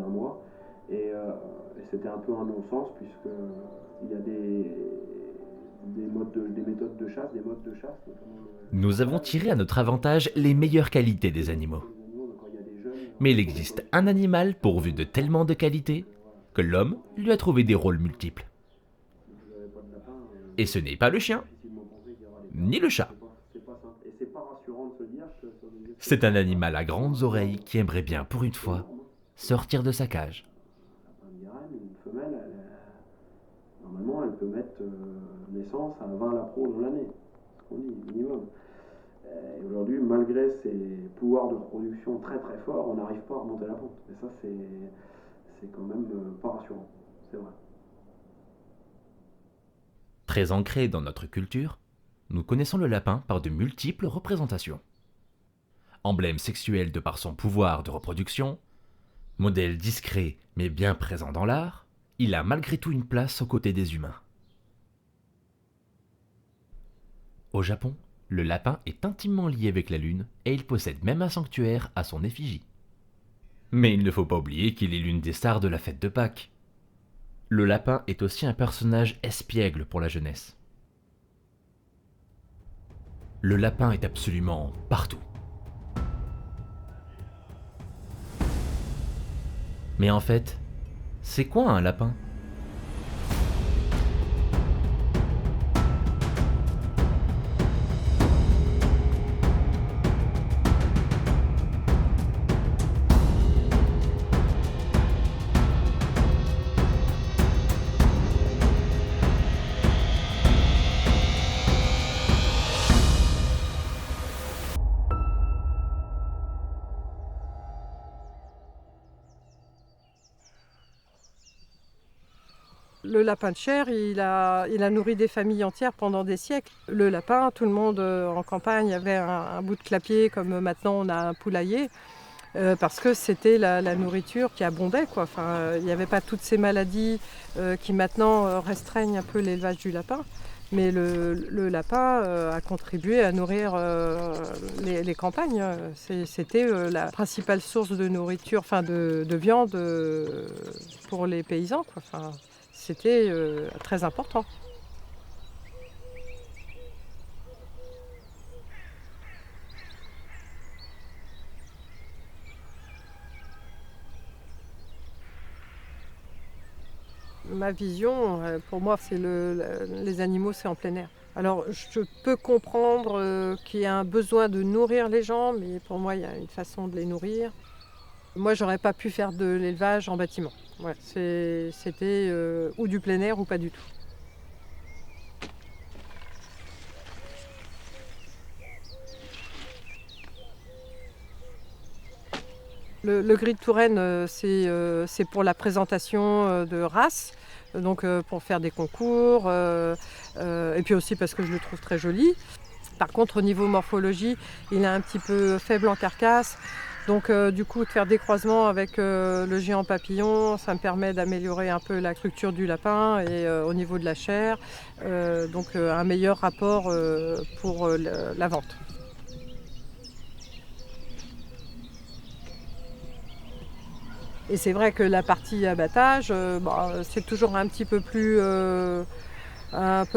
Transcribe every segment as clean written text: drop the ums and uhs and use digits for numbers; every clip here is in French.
d'un mois. Et c'était un peu un non-sens, puisqu'il y a des méthodes de chasse, des modes de chasse, notamment le Nous avons chassage. tiré à notre avantage les meilleures qualités des Et animaux. chez les animaux, donc, quand il y a des jeunes, Mais il pour les existe un coloniser, animal pourvu de il tellement de faut qualités voilà, que c'est l'homme quand lui a même trouvé des rôles multiples. si vous n'avez pas de lapin, Et ce n'est pas le chien, difficilement penser qu'il y aura des ni perdants. le chat. C'est pas simple. Et c'est pas rassurant de se dire que sur des espèces C'est un comme ça, animal à on va grandes avoir oreilles qui aimerait bien, pour une c'est fois, énorme. sortir de sa cage. Un lapin de Garenne, une femelle, normalement, elle peut mettre naissance à 20 lapros dans l'année. C'est ce qu'on dit, minimum. Et aujourd'hui, malgré ses pouvoirs de reproduction très très forts, on n'arrive pas à remonter la pente. Et ça, c'est quand même pas rassurant. C'est vrai. Très ancré dans notre culture, nous connaissons le lapin par de multiples représentations. Emblème sexuel de par son pouvoir de reproduction, modèle discret mais bien présent dans l'art, il a malgré tout une place aux côtés des humains. Au Japon, le lapin est intimement lié avec la lune et il possède même un sanctuaire à son effigie. Mais il ne faut pas oublier qu'il est l'une des stars de la fête de Pâques. Le lapin est aussi un personnage espiègle pour la jeunesse. Le lapin est absolument partout. Mais en fait, c'est quoi un lapin ? Le lapin de chair, il a nourri des familles entières pendant des siècles. Le lapin, tout le monde en campagne avait un bout de clapier comme maintenant on a un poulailler, parce que c'était la nourriture qui abondait, quoi. Enfin, il n'y avait pas toutes ces maladies qui maintenant restreignent un peu l'élevage du lapin. Mais le lapin a contribué à nourrir les campagnes. C'était la principale source de nourriture, enfin de viande pour les paysans, quoi. Enfin, c'était très important. Ma vision, pour moi, les animaux, c'est en plein air. Alors, je peux comprendre qu'il y a un besoin de nourrir les gens, mais pour moi, il y a une façon de les nourrir. Moi, j'aurais pas pu faire de l'élevage en bâtiment. Ouais, c'était ou du plein air ou pas du tout. Le gris de Touraine, c'est pour la présentation de races, donc pour faire des concours, et puis aussi parce que je le trouve très joli. Par contre, au niveau morphologie, il est un petit peu faible en carcasse. Donc du coup, de faire des croisements avec le géant papillon, ça me permet d'améliorer un peu la structure du lapin et au niveau de la chair, donc un meilleur rapport pour la vente. Et c'est vrai que la partie abattage, c'est toujours un peu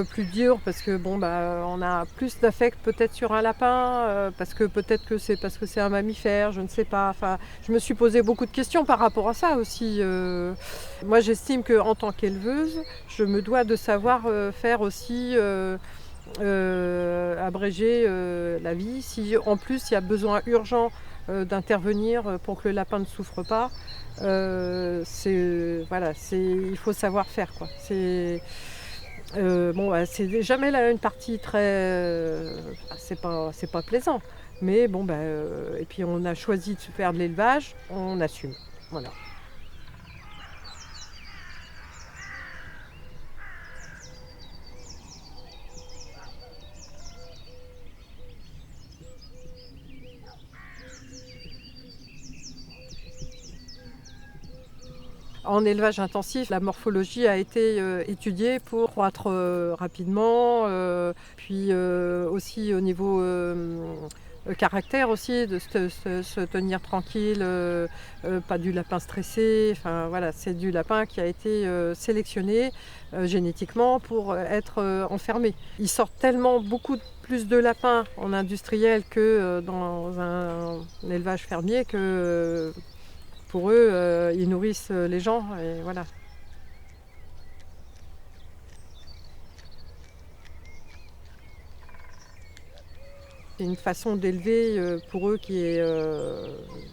plus dur parce que on a plus d'affect peut-être sur un lapin, parce que peut-être que c'est parce que c'est un mammifère, je ne sais pas. Enfin, je me suis posé beaucoup de questions par rapport à ça aussi. Moi, j'estime qu'en tant qu'éleveuse, je me dois de savoir faire aussi abréger la vie. Si en plus il y a besoin urgent d'intervenir pour que le lapin ne souffre pas, il faut savoir faire, quoi. C'est jamais là une partie très, c'est pas plaisant. Mais et puis on a choisi de faire de l'élevage, on assume. Voilà. En élevage intensif, la morphologie a été étudiée pour croître rapidement, puis aussi au niveau caractère aussi, de se tenir tranquille, pas du lapin stressé. Enfin voilà, c'est du lapin qui a été sélectionné génétiquement pour être enfermé. Ils sortent tellement beaucoup plus de lapins en industriel que dans un élevage fermier que pour eux, ils nourrissent les gens et voilà. C'est une façon d'élever pour eux qui est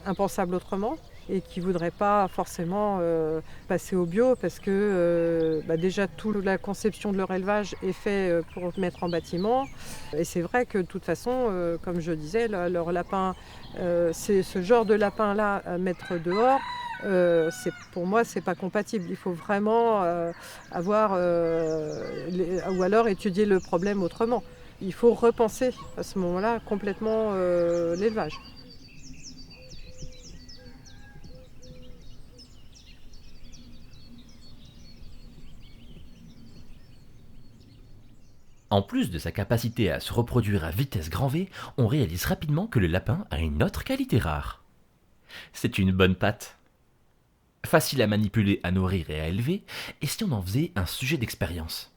impensable autrement et qui ne voudraient pas forcément passer au bio parce que déjà toute la conception de leur élevage est faite pour mettre en bâtiment. Et c'est vrai que de toute façon, comme je disais, leur lapin, c'est ce genre de lapin-là à mettre dehors. Pour moi, c'est pas compatible. Il faut vraiment ou alors étudier le problème autrement. Il faut repenser à ce moment-là complètement l'élevage. En plus de sa capacité à se reproduire à vitesse grand V, on réalise rapidement que le lapin a une autre qualité rare. C'est une bonne patte. Facile à manipuler, à nourrir et à élever, et si on en faisait un sujet d'expérience ?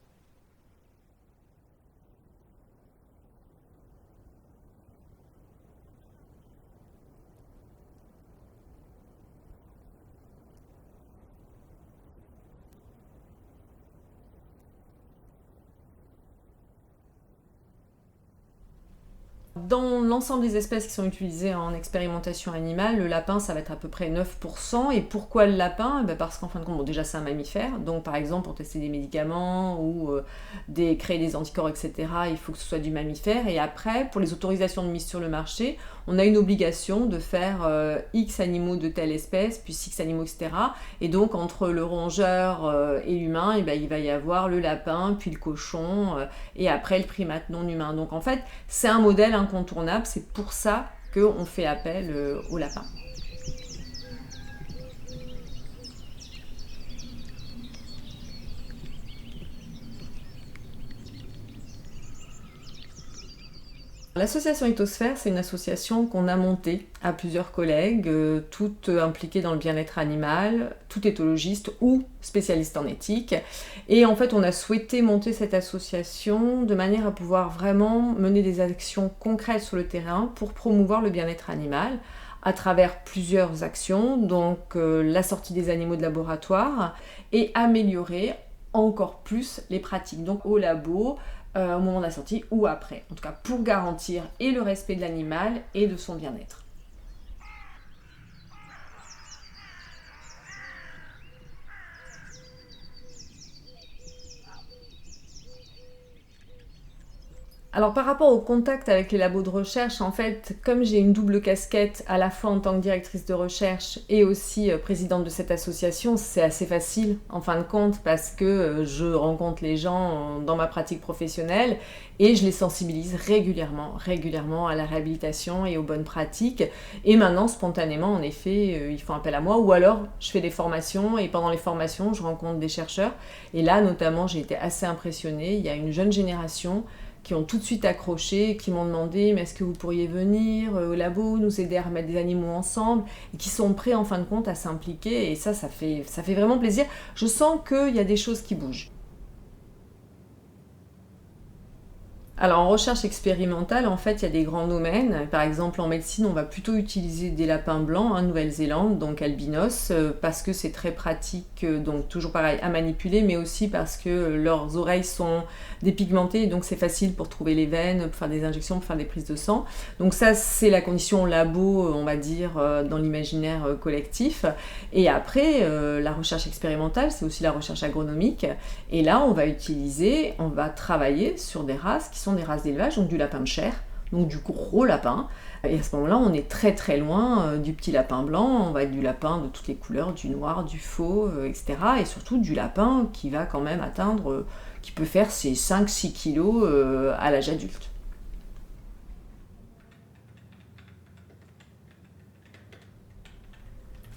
Dans l'ensemble des espèces qui sont utilisées en expérimentation animale, le lapin, ça va être à peu près 9%. Et pourquoi le lapin ? Parce qu'en fin de compte, déjà c'est un mammifère. Donc par exemple, pour tester des médicaments ou créer des anticorps, etc., il faut que ce soit du mammifère. Et après, pour les autorisations de mise sur le marché, on a une obligation de faire X animaux de telle espèce, puis X animaux, etc. Et donc entre le rongeur et l'humain, il va y avoir le lapin, puis le cochon, et après le primate non humain. Donc en fait, c'est un modèle incontournable, c'est pour ça qu'on fait appel au lapin. L'association Ethosphère, c'est une association qu'on a montée à plusieurs collègues, toutes impliquées dans le bien-être animal, toutes éthologistes ou spécialistes en éthique. Et en fait, on a souhaité monter cette association de manière à pouvoir vraiment mener des actions concrètes sur le terrain pour promouvoir le bien-être animal à travers plusieurs actions, donc la sortie des animaux de laboratoire et améliorer encore plus les pratiques, donc au labo, au moment de la sortie ou après, en tout cas pour garantir et le respect de l'animal et de son bien-être. Alors par rapport au contact avec les labos de recherche, en fait, comme j'ai une double casquette à la fois en tant que directrice de recherche et aussi présidente de cette association, c'est assez facile en fin de compte parce que je rencontre les gens dans ma pratique professionnelle et je les sensibilise régulièrement à la réhabilitation et aux bonnes pratiques. Et maintenant, spontanément, en effet, ils font appel à moi ou alors je fais des formations et pendant les formations, je rencontre des chercheurs. Et là, notamment, j'ai été assez impressionnée. Il y a une jeune génération qui ont tout de suite accroché, qui m'ont demandé mais est-ce que vous pourriez venir au labo, nous aider à remettre des animaux ensemble, et qui sont prêts en fin de compte à s'impliquer, et ça fait vraiment plaisir. Je sens qu'il y a des choses qui bougent. Alors en recherche expérimentale, en fait, il y a des grands domaines. Par exemple, en médecine, on va plutôt utiliser des lapins blancs, Nouvelle-Zélande, donc albinos, parce que c'est très pratique, donc toujours pareil, à manipuler, mais aussi parce que leurs oreilles sont dépigmentées, donc c'est facile pour trouver les veines, pour faire des injections, pour faire des prises de sang. Donc ça, c'est la condition labo, on va dire, dans l'imaginaire collectif. Et après, la recherche expérimentale, c'est aussi la recherche agronomique. Et là, on va travailler sur des races qui sont des races d'élevage, donc du lapin de chair, donc du gros lapin. Et à ce moment-là, on est très très loin du petit lapin blanc, on va être du lapin de toutes les couleurs, du noir, du fauve, etc. Et surtout du lapin qui va quand même atteindre, qui peut faire ses 5-6 kilos à l'âge adulte.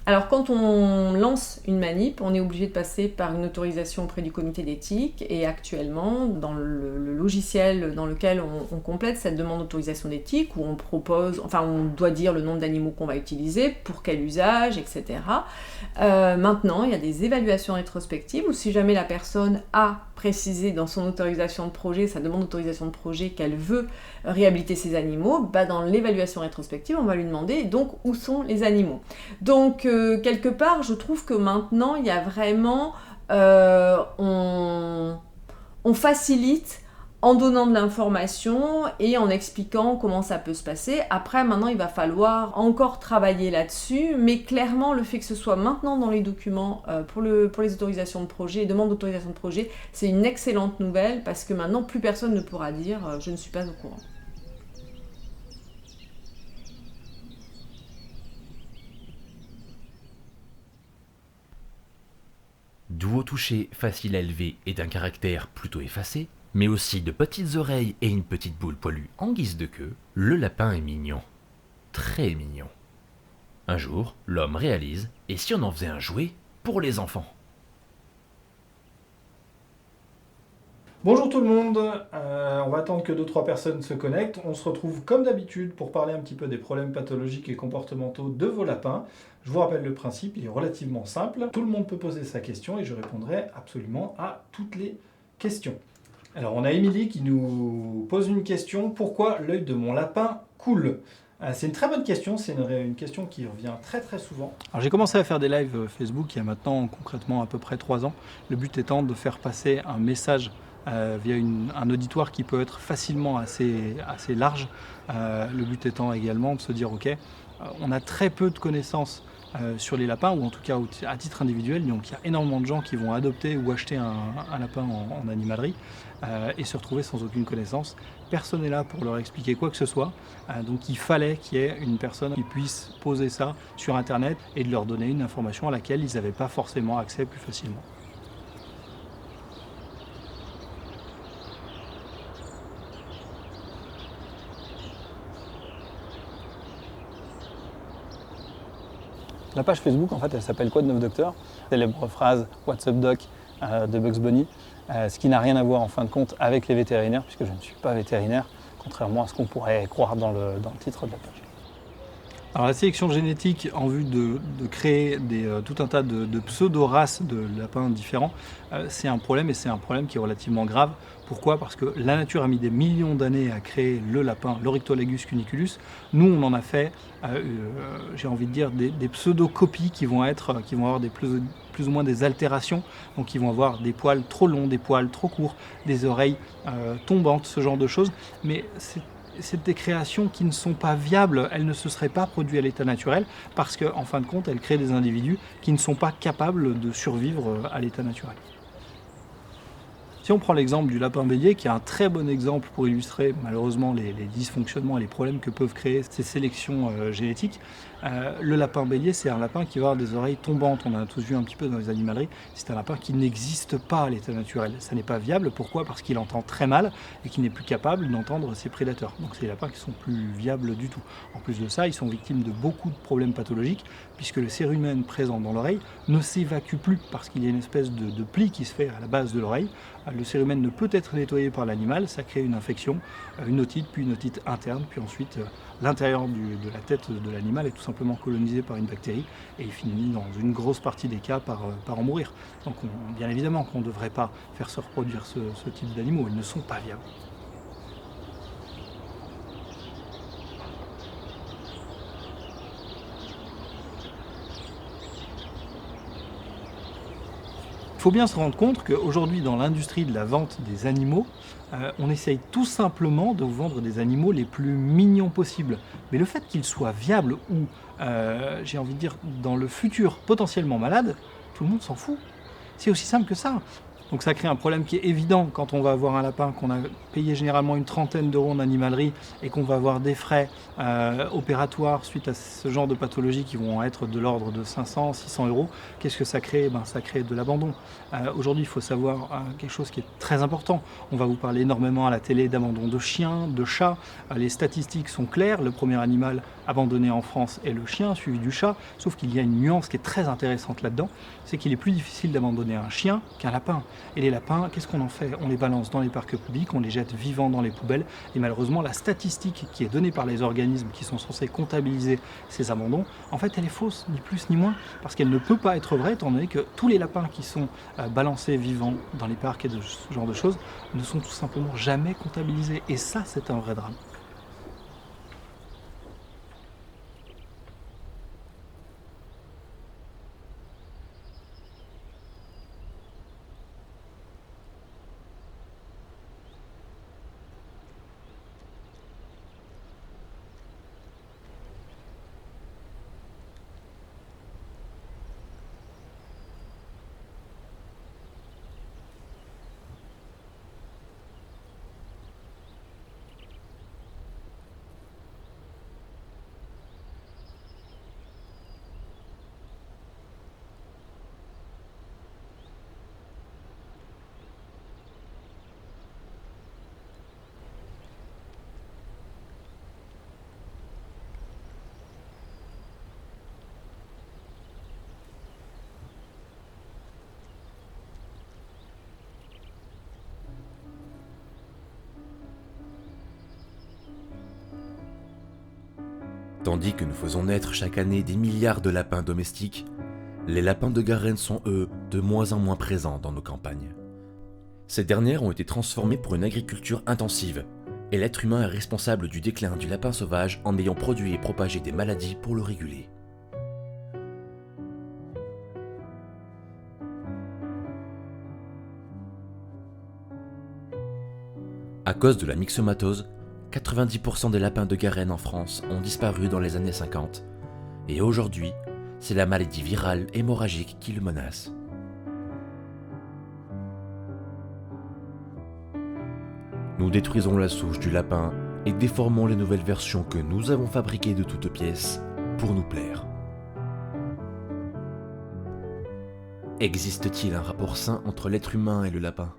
Alors quand on lance une manip, on est obligé de passer par une autorisation auprès du comité d'éthique et actuellement dans le logiciel dans lequel on complète cette demande d'autorisation d'éthique où on doit dire le nombre d'animaux qu'on va utiliser, pour quel usage, etc. Maintenant, il y a des évaluations rétrospectives où si jamais la personne a précisé dans son autorisation de projet, sa demande d'autorisation de projet qu'elle veut réhabiliter ses animaux, dans l'évaluation rétrospective, on va lui demander donc où sont les animaux. Donc quelque part, je trouve que maintenant, il y a vraiment... on facilite en donnant de l'information et en expliquant comment ça peut se passer. Après, maintenant, il va falloir encore travailler là-dessus, mais clairement, le fait que ce soit maintenant dans les documents pour les autorisations de projet, demandes d'autorisation de projet, c'est une excellente nouvelle parce que maintenant, plus personne ne pourra dire « je ne suis pas au courant ». Doux au toucher, facile à élever et d'un caractère plutôt effacé, mais aussi de petites oreilles et une petite boule poilue en guise de queue, le lapin est mignon. Très mignon. Un jour, l'homme réalise, et si on en faisait un jouet pour les enfants ? Bonjour tout le monde, on va attendre que 2-3 personnes se connectent. On se retrouve comme d'habitude pour parler un petit peu des problèmes pathologiques et comportementaux de vos lapins. Je vous rappelle le principe, il est relativement simple. Tout le monde peut poser sa question et je répondrai absolument à toutes les questions. Alors on a Émilie qui nous pose une question. Pourquoi l'œil de mon lapin coule ? C'est une très bonne question, c'est une question qui revient très très souvent. Alors j'ai commencé à faire des lives Facebook il y a maintenant concrètement à peu près 3 ans. Le but étant de faire passer un message via un auditoire qui peut être facilement assez large. Le but étant également de se dire ok, on a très peu de connaissances sur les lapins, ou en tout cas à titre individuel, donc il y a énormément de gens qui vont adopter ou acheter un lapin en animalerie et se retrouver sans aucune connaissance. Personne n'est là pour leur expliquer quoi que ce soit, donc il fallait qu'il y ait une personne qui puisse poser ça sur internet et de leur donner une information à laquelle ils n'avaient pas forcément accès plus facilement. La page Facebook, en fait, elle s'appelle Quoi de neuf docteur ? Célèbre phrase « What's up doc ?» de Bugs Bunny, ce qui n'a rien à voir en fin de compte avec les vétérinaires, puisque je ne suis pas vétérinaire, contrairement à ce qu'on pourrait croire dans le titre de la page. Alors la sélection génétique en vue de créer tout un tas de pseudo-races de lapins différents, c'est un problème, et c'est un problème qui est relativement grave. Pourquoi ? Parce que la nature a mis des millions d'années à créer le lapin, l'Oryctolagus cuniculus. Nous, on en a fait, j'ai envie de dire, des pseudo-copies qui vont avoir plus ou moins des altérations. Donc ils vont avoir des poils trop longs, des poils trop courts, des oreilles tombantes, ce genre de choses. Mais c'est des créations qui ne sont pas viables, elles ne se seraient pas produites à l'état naturel parce qu'en fin de compte, elles créent des individus qui ne sont pas capables de survivre à l'état naturel. Si on prend l'exemple du lapin bélier, qui est un très bon exemple pour illustrer malheureusement les dysfonctionnements et les problèmes que peuvent créer ces sélections génétiques, le lapin bélier, c'est un lapin qui va avoir des oreilles tombantes. On en a tous vu un petit peu dans les animaleries. C'est un lapin qui n'existe pas à l'état naturel. Ça n'est pas viable. Pourquoi ? Parce qu'il entend très mal et qu'il n'est plus capable d'entendre ses prédateurs. Donc c'est des lapins qui sont plus viables du tout. En plus de ça, ils sont victimes de beaucoup de problèmes pathologiques puisque le cérumen présent dans l'oreille ne s'évacue plus parce qu'il y a une espèce de pli qui se fait à la base de l'oreille. Le cérumen ne peut être nettoyé par l'animal, ça crée une infection, une otite, puis une otite interne, puis ensuite l'intérieur de la tête de l'animal est tout simplement colonisé par une bactérie et il finit dans une grosse partie des cas par en mourir. Donc bien évidemment qu'on ne devrait pas faire se reproduire ce type d'animaux, ils ne sont pas viables. Il faut bien se rendre compte qu'aujourd'hui, dans l'industrie de la vente des animaux, on essaye tout simplement de vendre des animaux les plus mignons possibles. Mais le fait qu'ils soient viables ou, j'ai envie de dire, dans le futur potentiellement malades, tout le monde s'en fout. C'est aussi simple que ça. Donc ça crée un problème qui est évident quand on va avoir un lapin qu'on a payé généralement une trentaine d'euros en animalerie et qu'on va avoir des frais opératoires suite à ce genre de pathologies qui vont être de l'ordre de 500, 600 euros. Qu'est-ce que ça crée? Ça crée de l'abandon. Aujourd'hui, il faut savoir quelque chose qui est très important. On va vous parler énormément à la télé d'abandon de chiens, de chats. Les statistiques sont claires. Le premier animal abandonné en France est le chien, suivi du chat. Sauf qu'il y a une nuance qui est très intéressante là-dedans. C'est qu'il est plus difficile d'abandonner un chien qu'un lapin. Et les lapins, qu'est-ce qu'on en fait? On les balance dans les parcs publics, on les jette vivants dans les poubelles. Et malheureusement, la statistique qui est donnée par les organismes qui sont censés comptabiliser ces abandons, en fait, elle est fausse, ni plus ni moins. Parce qu'elle ne peut pas être vraie, étant donné que tous les lapins qui sont balancés vivants dans les parcs et ce genre de choses ne sont tout simplement jamais comptabilisés. Et ça, c'est un vrai drame. Tandis que nous faisons naître chaque année des milliards de lapins domestiques, les lapins de Garenne sont, eux, de moins en moins présents dans nos campagnes. Ces dernières ont été transformées pour une agriculture intensive, et l'être humain est responsable du déclin du lapin sauvage en ayant produit et propagé des maladies pour le réguler. À cause de la myxomatose, 90% des lapins de Garenne en France ont disparu dans les années 50, et aujourd'hui, c'est la maladie virale hémorragique qui le menace. Nous détruisons la souche du lapin et déformons les nouvelles versions que nous avons fabriquées de toutes pièces pour nous plaire. Existe-t-il un rapport sain entre l'être humain et le lapin ?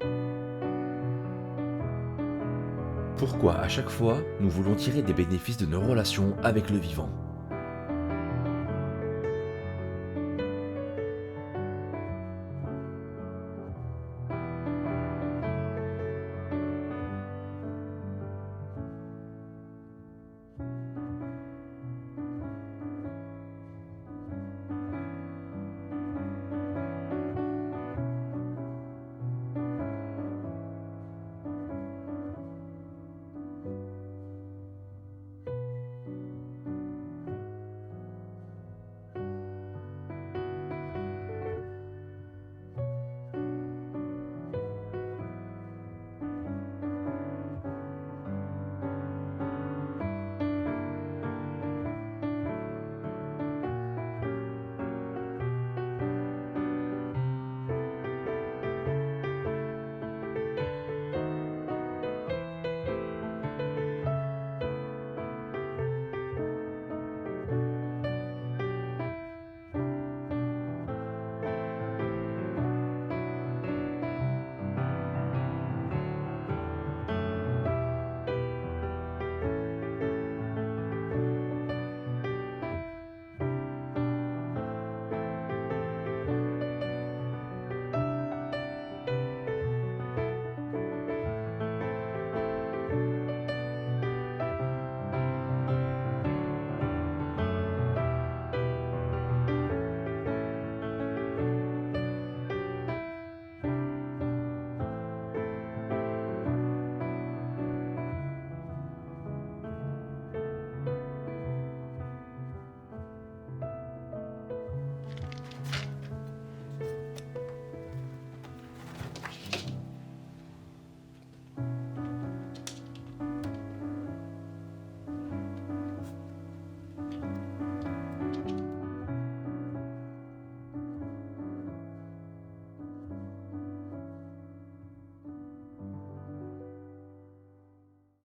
Pourquoi à chaque fois nous voulons tirer des bénéfices de nos relations avec le vivant ?